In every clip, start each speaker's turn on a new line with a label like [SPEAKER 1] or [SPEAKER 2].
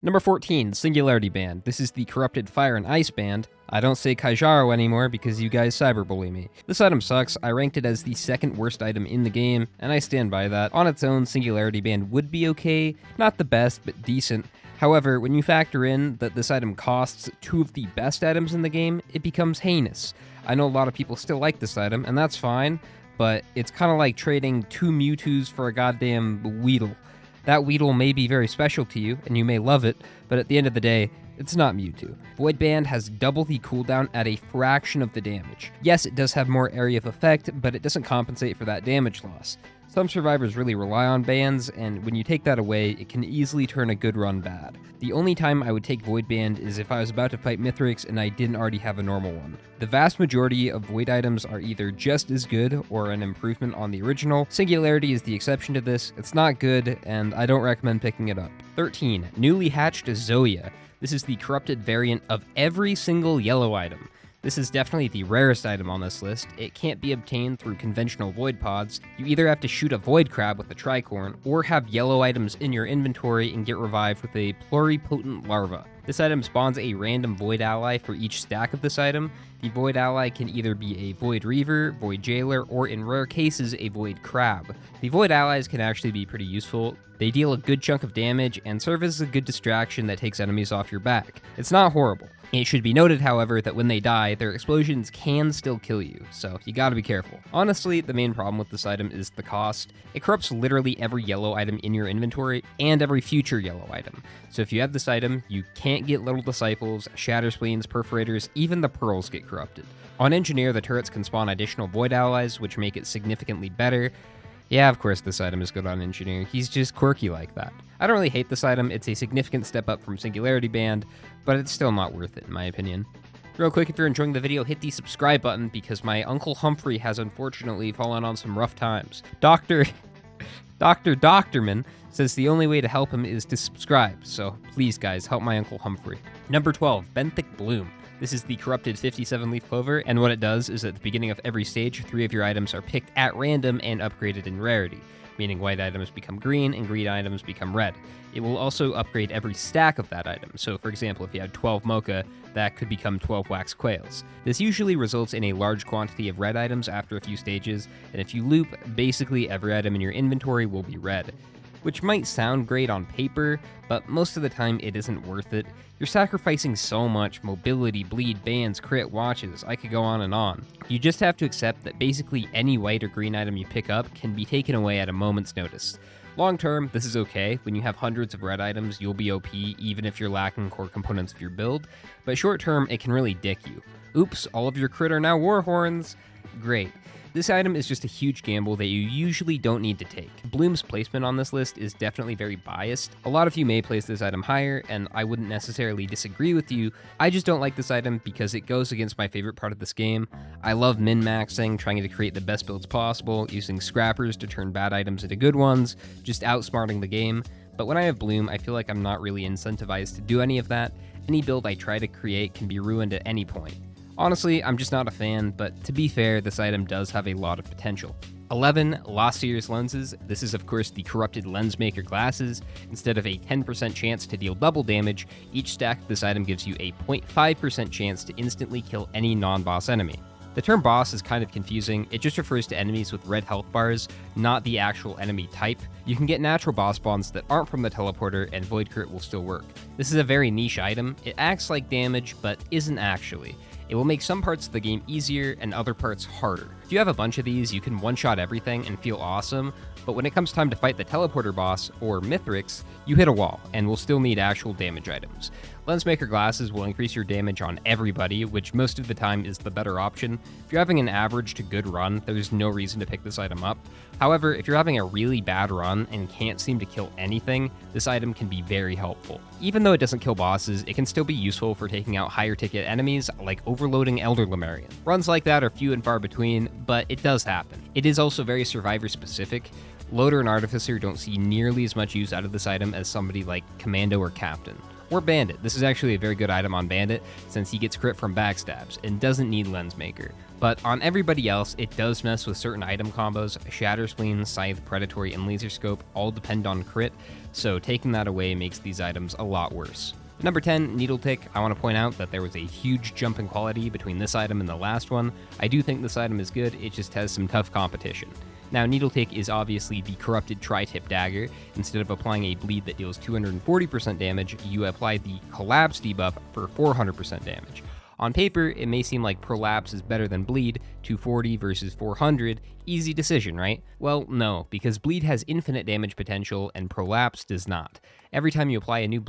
[SPEAKER 1] Number 14, Singularity Band. This is the Corrupted Fire and Ice Band. I don't say Kaijaro anymore because you guys cyberbully me. This item sucks. I ranked it as the second worst item in the game, and I stand by that. On its own, Singularity Band would be okay. Not the best, but decent. However, when you factor in that this item costs two of the best items in the game, it becomes heinous. I know a lot of people still like this item, and that's fine, but it's kind of like trading two Mewtwo's for a goddamn Weedle. That Weedle may be very special to you, and you may love it, but at the end of the day, it's not Mewtwo. Void Band has double the cooldown at a fraction of the damage. Yes, it does have more area of effect, but it doesn't compensate for that damage loss. Some survivors really rely on bans, and when you take that away, it can easily turn a good run bad. The only time I would take Void Band is if I was about to fight Mithrix and I didn't already have a normal one. The vast majority of Void items are either just as good or an improvement on the original. Singularity is the exception to this. It's not good, and I don't recommend picking it up. 13. Newly Hatched Zoya. This is the corrupted variant of every single yellow item. This is definitely the rarest item on this list. It can't be obtained through conventional Void Pods. You either have to shoot a Void Crab with a Tricorn, or have yellow items in your inventory and get revived with a Pluripotent Larva. This item spawns a random Void ally for each stack of this item. The Void ally can either be a Void Reaver, Void Jailer, or in rare cases, a Void Crab. The Void allies can actually be pretty useful. They deal a good chunk of damage and serve as a good distraction that takes enemies off your back. It's not horrible. It should be noted, however, that when they die, their explosions can still kill you, so you gotta be careful. Honestly, the main problem with this item is the cost. It corrupts literally every yellow item in your inventory and every future yellow item. So if you have this item, you can't get Little Disciples, Shatter Spleens, Perforators, even the Pearls get corrupted. On Engineer, the turrets can spawn additional Void allies, which make it significantly better. Yeah, of course this item is good on Engineer. He's just quirky like that. I don't really hate this item. It's a significant step up from Singularity Band, but it's still not worth it in my opinion. Real quick, if you're enjoying the video, hit the subscribe button because my Uncle Humphrey has unfortunately fallen on some rough times. Dr. Doctorman says the only way to help him is to subscribe, so please guys, help my Uncle Humphrey. Number 12, Benthic Bloom. This is the corrupted 57-leaf clover, and what it does is at the beginning of every stage, 3 of your items are picked at random and upgraded in rarity, meaning white items become green and green items become red. It will also upgrade every stack of that item, so for example, if you had 12 mocha, that could become 12 wax quails. This usually results in a large quantity of red items after a few stages, and if you loop, basically every item in your inventory will be red. Which might sound great on paper, but most of the time it isn't worth it. You're sacrificing so much: mobility, bleed, bans, crit, watches, I could go on and on. You just have to accept that basically any white or green item you pick up can be taken away at a moment's notice. Long term, this is okay. When you have hundreds of red items, you'll be OP even if you're lacking core components of your build, but short term, it can really dick you. Oops, all of your crit are now Warhorns. Great. This item is just a huge gamble that you usually don't need to take. Bloom's placement on this list is definitely very biased. A lot of you may place this item higher, and I wouldn't necessarily disagree with you. I just don't like this item because it goes against my favorite part of this game. I love min-maxing, trying to create the best builds possible, using scrappers to turn bad items into good ones, just outsmarting the game. But when I have Bloom, I feel like I'm not really incentivized to do any of that. Any build I try to create can be ruined at any point. Honestly, I'm just not a fan, but to be fair, this item does have a lot of potential. 11. Lost Series Lenses. This is of course the corrupted Lensmaker glasses. Instead of a 10% chance to deal double damage, each stack of this item gives you a 0.5% chance to instantly kill any non-boss enemy. The term boss is kind of confusing. It just refers to enemies with red health bars, not the actual enemy type. You can get natural boss spawns that aren't from the teleporter, and Void Crit will still work. This is a very niche item. It acts like damage, but isn't actually. It will make some parts of the game easier and other parts harder. If you have a bunch of these, you can one-shot everything and feel awesome, but when it comes time to fight the teleporter boss, or Mithrix, you hit a wall, and will still need actual damage items. Lensmaker glasses will increase your damage on everybody, which most of the time is the better option. If you're having an average to good run, there's no reason to pick this item up. However, if you're having a really bad run and can't seem to kill anything, this item can be very helpful. Even though it doesn't kill bosses, it can still be useful for taking out higher ticket enemies, like overloading Elder Lemurian. Runs like that are few and far between, but it does happen. It is also very survivor specific. Loader and Artificer don't see nearly as much use out of this item as somebody like Commando or Captain. Or Bandit. This is actually a very good item on Bandit since he gets crit from backstabs and doesn't need Lens Maker. But on everybody else, it does mess with certain item combos. Shatter Spleen, Scythe, Predatory, and Laser Scope all depend on crit, so taking that away makes these items a lot worse. Number 10, Needle Tick. I want to point out that there was a huge jump in quality between this item and the last one. I do think this item is good, it just has some tough competition. Now, Needle Tick is obviously the corrupted Tri-Tip Dagger. Instead of applying a bleed that deals 240% damage, you apply the Collapse debuff for 400% damage. On paper, it may seem like Prolapse is better than Bleed, 240 versus 400, easy decision, right? Well, no, because Bleed has infinite damage potential and Prolapse does not. Every time you apply a new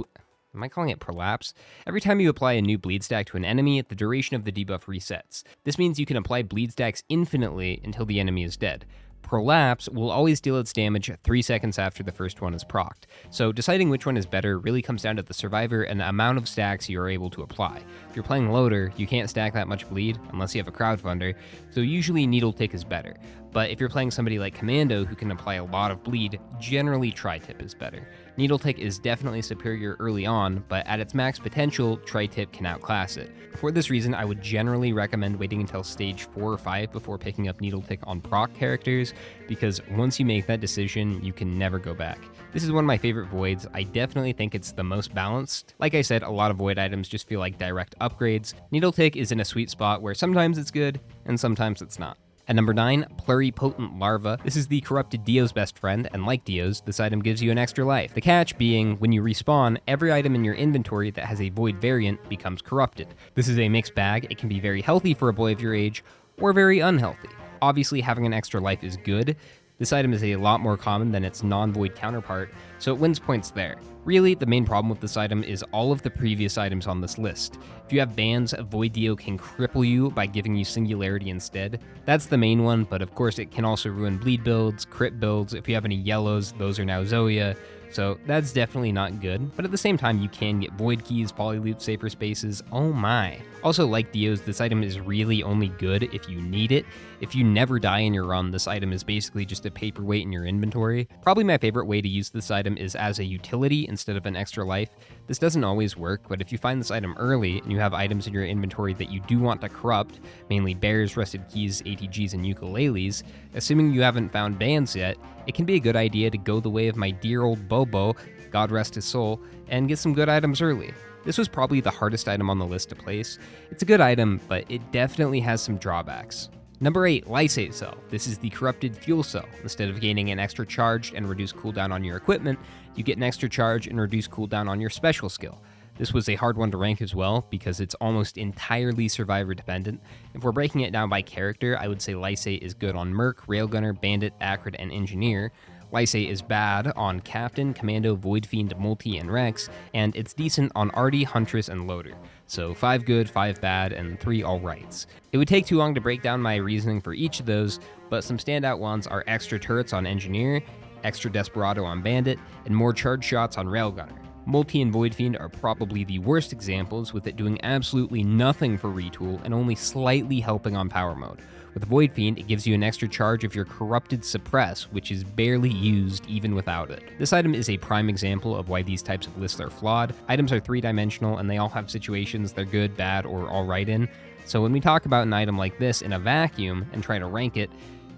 [SPEAKER 1] Am I calling it Prolapse? Every time you apply a new bleed stack to an enemy, the duration of the debuff resets. This means you can apply bleed stacks infinitely until the enemy is dead. Prolapse will always deal its damage 3 seconds after the first one is procced, so deciding which one is better really comes down to the survivor and the amount of stacks you are able to apply. If you're playing Loader, you can't stack that much bleed unless you have a crowdfunder, so usually Needle Tick is better. But if you're playing somebody like Commando who can apply a lot of bleed, generally Tri-Tip is better. Needle Tick is definitely superior early on, but at its max potential, Tri-Tip can outclass it. For this reason, I would generally recommend waiting until stage 4 or 5 before picking up Needle Tick on proc characters, because once you make that decision, you can never go back. This is one of my favorite Voids. I definitely think it's the most balanced. Like I said, a lot of Void items just feel like direct upgrades. Needle Tick is in a sweet spot where sometimes it's good, and sometimes it's not. At number 9, Pluripotent Larva. This is the corrupted Dio's best friend, and like Dio's, this item gives you an extra life. The catch being, when you respawn, every item in your inventory that has a Void variant becomes corrupted. This is a mixed bag. It can be very healthy for a boy of your age, or very unhealthy. Obviously, having an extra life is good. This item is a lot more common than its non-Void counterpart, so it wins points there. Really, the main problem with this item is all of the previous items on this list. If you have bans, Void Dio can cripple you by giving you Singularity instead. That's the main one, but of course it can also ruin bleed builds, crit builds. If you have any yellows, those are now Zoya. So that's definitely not good, but at the same time you can get Void Keys, Polyloot, Safer Spaces, oh my. Also, like Dio's, this item is really only good if you need it. If you never die in your run, this item is basically just a paperweight in your inventory. Probably my favorite way to use this item is as a utility instead of an extra life. This doesn't always work, but if you find this item early and you have items in your inventory that you do want to corrupt, mainly bears, rusted keys, ATGs, and ukuleles, assuming you haven't found bans yet, it can be a good idea to go the way of my dear old Bobo, God rest his soul, and get some good items early. This was probably the hardest item on the list to place. It's a good item, but it definitely has some drawbacks. Number 8, Lysate Cell. This is the corrupted fuel cell. Instead of gaining an extra charge and reduced cooldown on your equipment, you get an extra charge and reduced cooldown on your special skill. This was a hard one to rank as well, because it's almost entirely survivor dependent. If we're breaking it down by character, I would say Lysate is good on Merc, Railgunner, Bandit, Acrid, and Engineer. Lysate is bad on Captain, Commando, Void Fiend, Multi, and Rex, and it's decent on Artie, Huntress, and Loader. So 5 good, 5 bad, and 3 alrights. It would take too long to break down my reasoning for each of those, but some standout ones are extra turrets on Engineer, extra Desperado on Bandit, and more charge shots on Railgunner. Multi and Void Fiend are probably the worst examples, with it doing absolutely nothing for retool and only slightly helping on power mode. With Void Fiend, it gives you an extra charge of your corrupted Suppress, which is barely used even without it. This item is a prime example of why these types of lists are flawed. Items are 3-dimensional and they all have situations they're good, bad, or alright in. So when we talk about an item like this in a vacuum and try to rank it,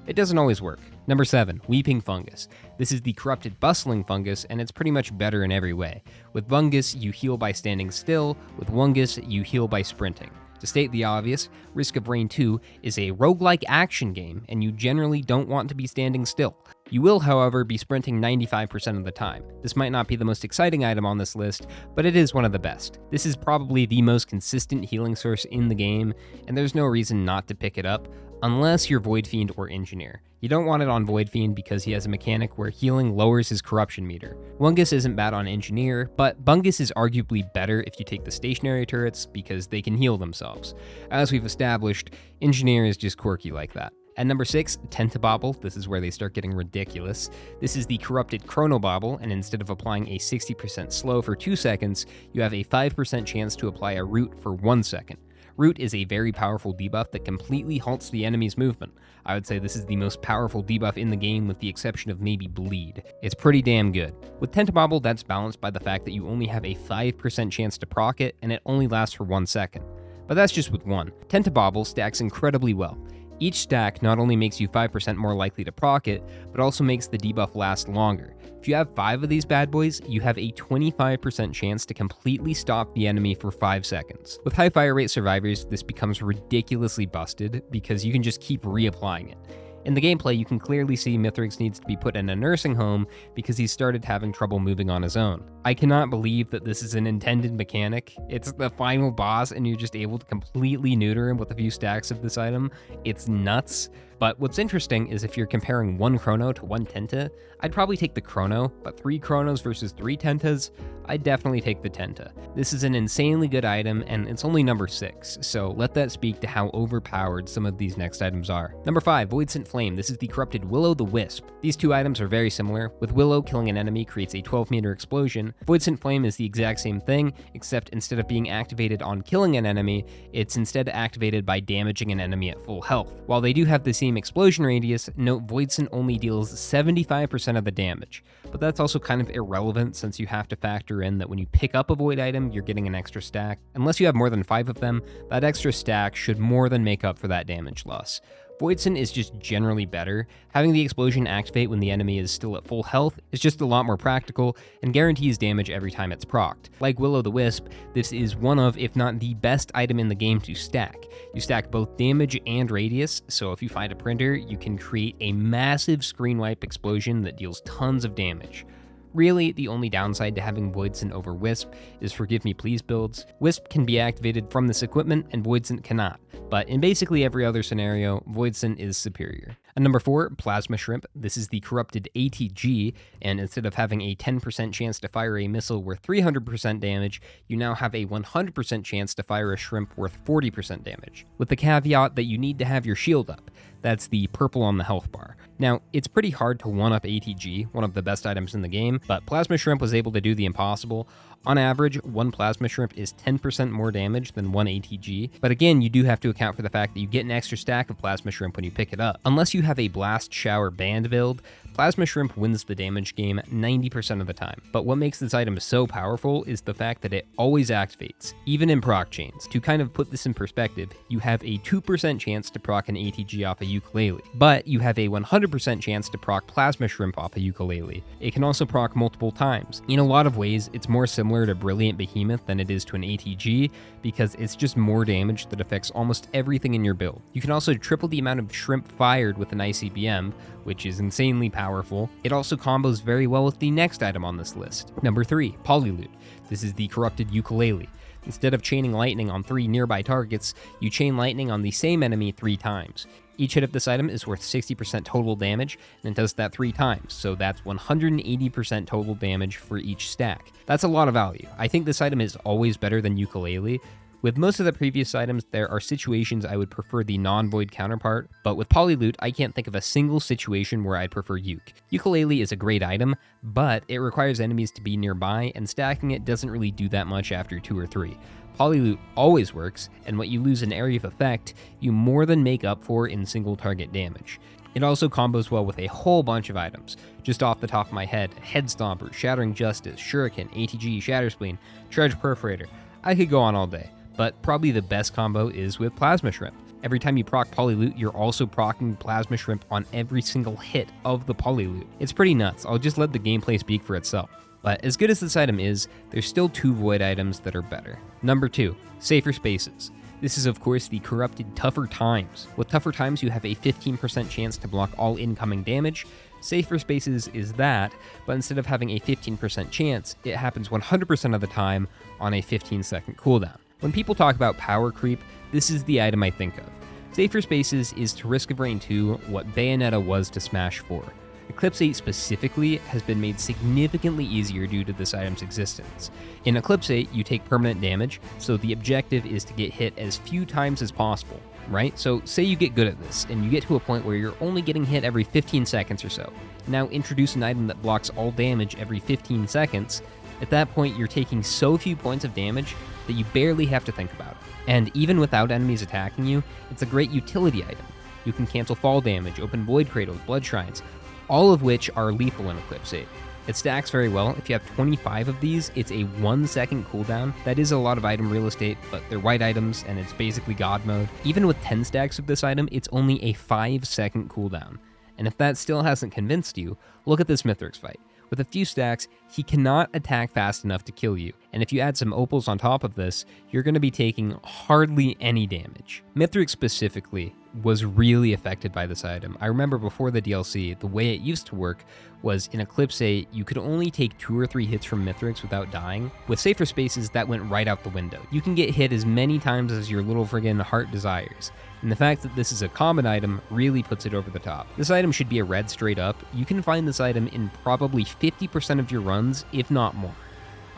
[SPEAKER 1] it doesn't always work. Number 7, Weeping Fungus. This is the corrupted Bustling Fungus, and it's pretty much better in every way. With Bungus, you heal by standing still. With Wungus, you heal by sprinting. To state the obvious, Risk of Rain 2 is a roguelike action game, and you generally don't want to be standing still. You will, however, be sprinting 95% of the time. This might not be the most exciting item on this list, but it is one of the best. This is probably the most consistent healing source in the game, and there's no reason not to pick it up, unless you're Void Fiend or Engineer. You don't want it on Void Fiend because he has a mechanic where healing lowers his corruption meter. Wungus isn't bad on Engineer, but Bungus is arguably better if you take the stationary turrets because they can heal themselves. As we've established, Engineer is just quirky like that. At number 6, Tentabobble. This is where they start getting ridiculous. This is the corrupted Chronobobble, and instead of applying a 60% slow for 2 seconds, you have a 5% chance to apply a root for 1 second. Root is a very powerful debuff that completely halts the enemy's movement. I would say this is the most powerful debuff in the game with the exception of maybe Bleed. It's pretty damn good. With Tentabobble, that's balanced by the fact that you only have a 5% chance to proc it, and it only lasts for 1 second. But that's just with one. Tentabobble stacks incredibly well. Each stack not only makes you 5% more likely to proc it, but also makes the debuff last longer. If you have 5 of these bad boys, you have a 25% chance to completely stop the enemy for 5 seconds. With high fire rate survivors, this becomes ridiculously busted because you can just keep reapplying it. In the gameplay, you can clearly see Mithrix needs to be put in a nursing home because he started having trouble moving on his own. I cannot believe that this is an intended mechanic. It's the final boss and you're just able to completely neuter him with a few stacks of this item. It's nuts. But what's interesting is if you're comparing 1 Chrono to 1 Tenta, I'd probably take the Chrono, but 3 Chronos versus 3 Tentas, I'd definitely take the Tenta. This is an insanely good item, and it's only number 6, so let that speak to how overpowered some of these next items are. Number 5, Voidsent Flame. This is the corrupted Will-O-the-Wisp. These two items are very similar. With Willow, killing an enemy creates a 12-meter explosion. Voidsent Flame is the exact same thing, except instead of being activated on killing an enemy, it's instead activated by damaging an enemy at full health. While they do have the same explosion radius, note Voidsent only deals 75% of the damage, but that's also kind of irrelevant since you have to factor in that when you pick up a void item, you're getting an extra stack. Unless you have more than 5 of them, that extra stack should more than make up for that damage loss. Voidsent is just generally better. Having the explosion activate when the enemy is still at full health is just a lot more practical and guarantees damage every time it's procced. Like Will-O-the-Wisp, this is one of, if not the best item in the game to stack. You stack both damage and radius, so if you find a printer, you can create a massive screen wipe explosion that deals tons of damage. Really, the only downside to having Voidsent over Wisp is Forgive Me Please builds. Wisp can be activated from this equipment and Voidsent cannot, but in basically every other scenario, Voidsent is superior. And number 4, Plasma Shrimp. This is the corrupted ATG, and instead of having a 10% chance to fire a missile worth 300% damage, you now have a 100% chance to fire a shrimp worth 40% damage, with the caveat that you need to have your shield up. That's the purple on the health bar. Now, it's pretty hard to one-up ATG, one of the best items in the game, but Plasma Shrimp was able to do the impossible. On average, 1 Plasma Shrimp is 10% more damage than 1 ATG, but again, you do have to account for the fact that you get an extra stack of Plasma Shrimp when you pick it up. Unless you have a Blast Shower band build, Plasma Shrimp wins the damage game 90% of the time. But what makes this item so powerful is the fact that it always activates, even in proc chains. To kind of put this in perspective, you have a 2% chance to proc an ATG off a Yooka-Laylee, but you have a 100% chance to proc Plasma Shrimp off a Yooka-Laylee. It can also proc multiple times. In a lot of ways, it's more similar to Brilliant Behemoth than it is to an ATG, because it's just more damage that affects almost everything in your build. You can also triple the amount of shrimp fired with an ICBM, which is insanely powerful. It also combos very well with the next item on this list. Number 3, Polyloot. This is the corrupted Yooka-Laylee. Instead of chaining lightning on 3 nearby targets, you chain lightning on the same enemy 3 times. Each hit of this item is worth 60% total damage, and it does that 3 times, so that's 180% total damage for each stack. That's a lot of value. I think this item is always better than Yooka-Laylee. With most of the previous items, there are situations I would prefer the non-void counterpart, but with Polyloot, I can't think of a single situation where I'd prefer Yuke. Yooka-Laylee is a great item, but it requires enemies to be nearby, and stacking it doesn't really do that much after 2 or 3. Polyloot always works, and what you lose in area of effect, you more than make up for in single target damage. It also combos well with a whole bunch of items. Just off the top of my head, Head Stomper, Shattering Justice, Shuriken, ATG, Shatterspleen, Charge Perforator. I could go on all day, but probably the best combo is with Plasma Shrimp. Every time you proc Polyloot, you're also proccing Plasma Shrimp on every single hit of the Polyloot. It's pretty nuts. I'll just let the gameplay speak for itself. But as good as this item is, there's still 2 void items that are better. Number 2, Safer Spaces. This is of course the corrupted Tougher Times. With Tougher Times, you have a 15% chance to block all incoming damage. Safer Spaces is that, but instead of having a 15% chance, it happens 100% of the time on a 15-second cooldown. When people talk about power creep, this is the item I think of. Safer Spaces is to Risk of Rain 2 what Bayonetta was to Smash 4. Eclipse 8 specifically has been made significantly easier due to this item's existence. In Eclipse 8, you take permanent damage, so the objective is to get hit as few times as possible, right? So say you get good at this, and you get to a point where you're only getting hit every 15 seconds or so. Now introduce an item that blocks all damage every 15 seconds, At that point, you're taking so few points of damage that you barely have to think about it. And even without enemies attacking you, it's a great utility item. You can cancel fall damage, open void cradles, blood shrines, all of which are lethal in Eclipse 8. It stacks very well. If you have 25 of these, it's a 1 second cooldown. That is a lot of item real estate, but they're white items and it's basically God mode. Even with 10 stacks of this item, it's only a 5 second cooldown. And if that still hasn't convinced you, look at this Mithrix fight. With a few stacks, he cannot attack fast enough to kill you, and if you add some opals on top of this, you're going to be taking hardly any damage. Mithrix specifically was really affected by this item. I remember before the DLC, the way it used to work was in Eclipse 8, you could only take 2 or 3 hits from Mithrix without dying. With Safer Spaces, that went right out the window. You can get hit as many times as your little friggin' heart desires. And the fact that this is a common item really puts it over the top. This item should be a red straight up. You can find this item in probably 50% of your runs, if not more.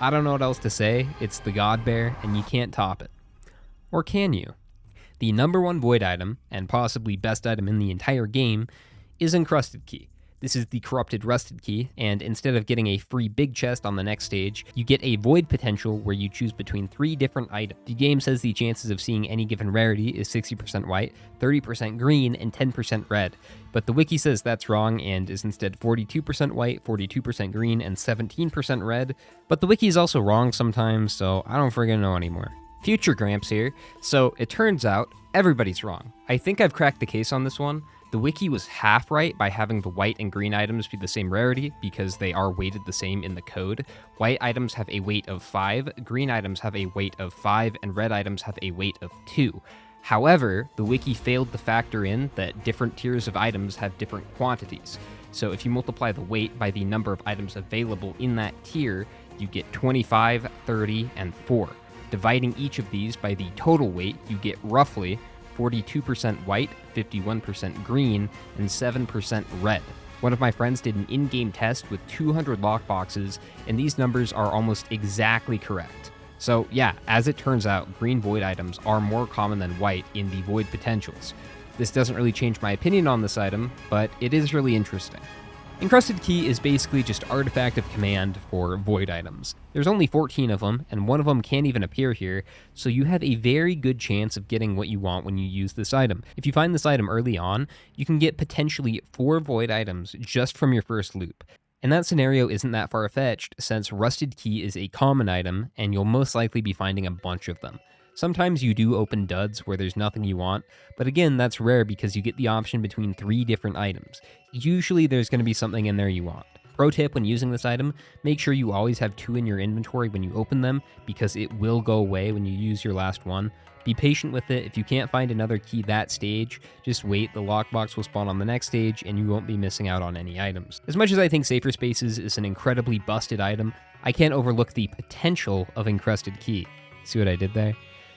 [SPEAKER 1] I don't know what else to say. It's the God Bear, and you can't top it. Or can you? The number 1 void item, and possibly best item in the entire game, is Encrusted Key. This is the Corrupted Rusted Key, and instead of getting a free big chest on the next stage, you get a void potential where you choose between 3 different items. The game says the chances of seeing any given rarity is 60% white, 30% green, and 10% red, but the wiki says that's wrong and is instead 42% white, 42% green, and 17% red, but the wiki is also wrong sometimes, so I don't friggin' know anymore. Future Gramps here. So it turns out everybody's wrong. I think I've cracked the case on this one. The wiki was half right by having the white and green items be the same rarity because they are weighted the same in the code. White items have a weight of 5, green items have a weight of 5, and red items have a weight of 2. However, the wiki failed to factor in that different tiers of items have different quantities. So if you multiply the weight by the number of items available in that tier, you get 25, 30, and 4. Dividing each of these by the total weight, you get roughly 42% white, 51% green, and 7% red. One of my friends did an in-game test with 200 lockboxes, and these numbers are almost exactly correct. So yeah, as it turns out, green void items are more common than white in the void potentials. This doesn't really change my opinion on this item, but it is really interesting. Encrusted Key is basically just Artifact of Command for void items. There's only 14 of them, and one of them can't even appear here, so you have a very good chance of getting what you want when you use this item. If you find this item early on, you can get potentially 4 void items just from your first loop. And that scenario isn't that far-fetched, since Rusted Key is a common item, and you'll most likely be finding a bunch of them. Sometimes you do open duds where there's nothing you want, but again, that's rare because you get the option between 3 different items. Usually there's going to be something in there you want. Pro tip when using this item, make sure you always have 2 in your inventory when you open them, because it will go away when you use your last one. Be patient with it. If you can't find another key that stage, just wait, the lockbox will spawn on the next stage and you won't be missing out on any items. As much as I think Safer Spaces is an incredibly busted item, I can't overlook the potential of Encrusted Key. See what I did there?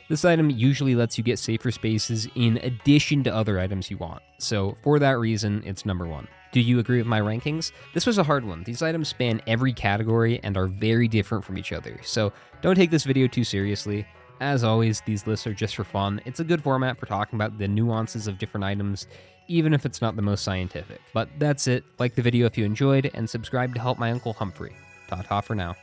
[SPEAKER 1] This item usually lets you get Safer Spaces in addition to other items you want, so for that reason, it's number 1. Do you agree with my rankings? This was a hard one. These items span every category and are very different from each other, so don't take this video too seriously. As always, these lists are just for fun. It's a good format for talking about the nuances of different items, even if it's not the most scientific. But that's it. Like the video if you enjoyed, and subscribe to help my Uncle Humphrey. Ta-ta for now.